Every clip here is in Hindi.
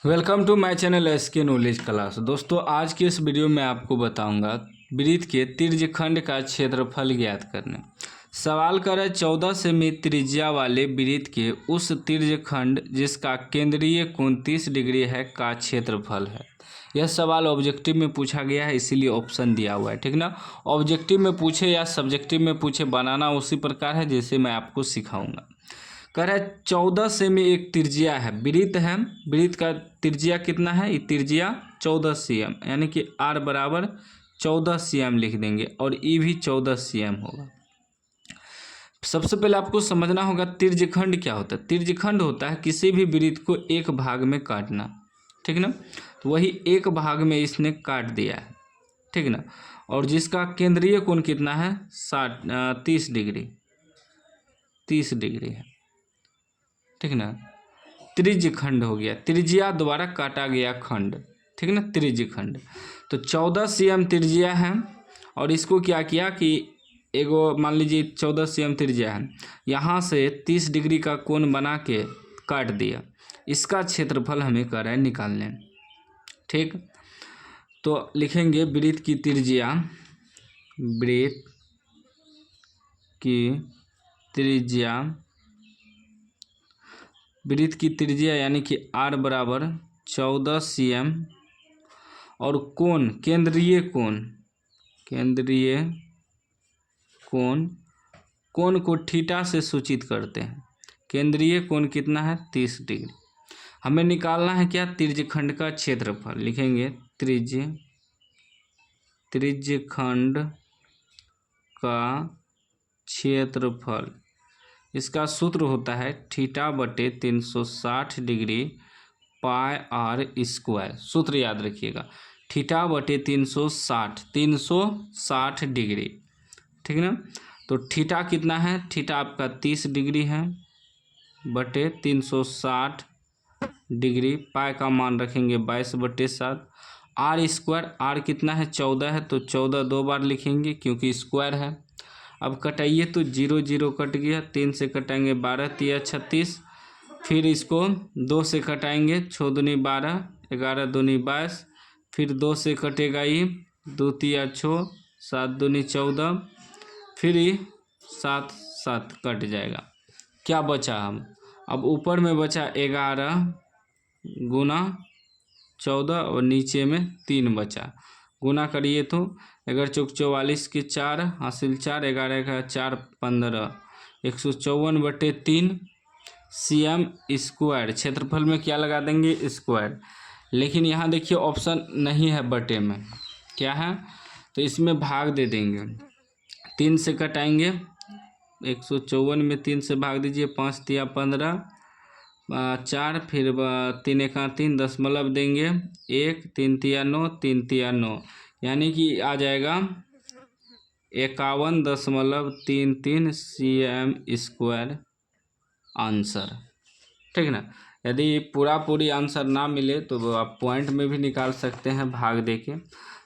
Welcome to my channel SK knowledge class. दोस्तों, आज के इस वीडियो में आपको बताऊंगा वृत्त के त्रिज्यखंड का क्षेत्रफल ज्ञात करना। सवाल कर रहा है 14 सेमी त्रिज्या वाले वृत्त के उस त्रिज्यखंड जिसका केंद्रीय कोण 30 डिग्री है का क्षेत्रफल है। यह सवाल ऑब्जेक्टिव में पूछा गया है, इसीलिए ऑप्शन दिया हुआ है। ठीक ना, ऑब्जेक्टिव में पूछे या सब्जेक्टिव में पूछे, बनाना उसी प्रकार है जैसे मैं आपको सिखाऊंगा। कह रहा है 14 सेमी एक त्रिज्या है, वृत्त है। वृत्त का त्रिज्या कितना है? ये त्रिज्या 14 cm, यानी कि r बराबर 14 cm लिख देंगे और ई भी 14 cm होगा। सबसे पहले आपको समझना होगा त्रिज्यखंड क्या होता है। त्रिज्यखंड होता है किसी भी वृत्त को एक भाग में काटना। ठीक ना, तो वही एक भाग में इसने काट दिया है। ठीक ना, और जिसका केंद्रीय कोण कितना है? 30 डिग्री, 30 डिग्री है। ठीक ना, त्रिज्यखंड हो गया, त्रिज्या द्वारा काटा गया खंड। ठीक ना, त्रिज्यखंड। तो 14 cm त्रिज्या है और इसको क्या किया कि एगो मान लीजिए 14 cm त्रिज्या है, यहाँ से 30 डिग्री का कोण बना के काट दिया। इसका क्षेत्रफल हमें कर रहा है निकालने। ठीक, तो लिखेंगे वृत्त की त्रिज्या, वृत्त की त्रिज्या, वृत्त की त्रिज्या यानी कि r बराबर 14 cm और कोण, केंद्रीय कोण, केंद्रीय कोण, कोण को थीटा से सूचित करते हैं। केंद्रीय कोण कितना है? 30 डिग्री। हमें निकालना है क्या? त्रिज्यखंड का क्षेत्रफल। लिखेंगे त्रिज्यखंड का क्षेत्रफल। इसका सूत्र होता है थीटा बटे 360 डिग्री पाई आर स्क्वायर। सूत्र याद रखिएगा, थीटा बटे 360 डिग्री। ठीक ना, तो थीटा कितना है? थीटा आपका 30 डिग्री है बटे 360 डिग्री, पाई का मान रखेंगे 22/7। आर स्क्वायर, आर कितना है? 14 है, तो 14 दो बार लिखेंगे क्योंकि स्क्वायर है। अब कटाइए तो 0 0 कट गया, 3 से कटाएंगे 12 तिया 36, फिर इसको 2 से कटाएंगे 6 दूनी 12, 11 दूनी 22, फिर 2 से कटेगा ये 2 तिया 6, 7 दूनी 14, फिर ये 7 7 कट जाएगा। क्या बचा? हम अब ऊपर में बचा 11 गुना 14 और नीचे में 3 बचा। गुना करिए तो 11 चौक 44 के 4 हासिल 4, 11 का 4 15, 154/3 cm स्क्वायर। क्षेत्रफल में क्या लगा देंगे? स्क्वायर। लेकिन यहाँ देखिए ऑप्शन नहीं है बटे में, क्या है? तो इसमें भाग दे देंगे, 3 से कटाएंगे, 154 में 3 से भाग दीजिए, 5 तिया 15, 4, फिर 3 1 3 दशमलव देंगे, 1 3 तिया 9, 3 तिया 9, यानी कि आ जाएगा 51.33 cm स्क्वायर आंसर। ठीक ना, यदि पूरी आंसर ना मिले तो आप पॉइंट में भी निकाल सकते हैं भाग देके।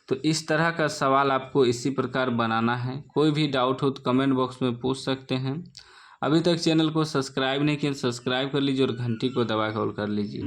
तो इस तरह का सवाल आपको इसी प्रकार बनाना है। कोई भी डाउट हो तो कमेंट बॉक्स में पूछ सकते हैं। अभी तक चैनल को सब्सक्राइब नहीं किया, सब्सक्राइब कर लीजिए और घंटी को दबा कर लीजिए।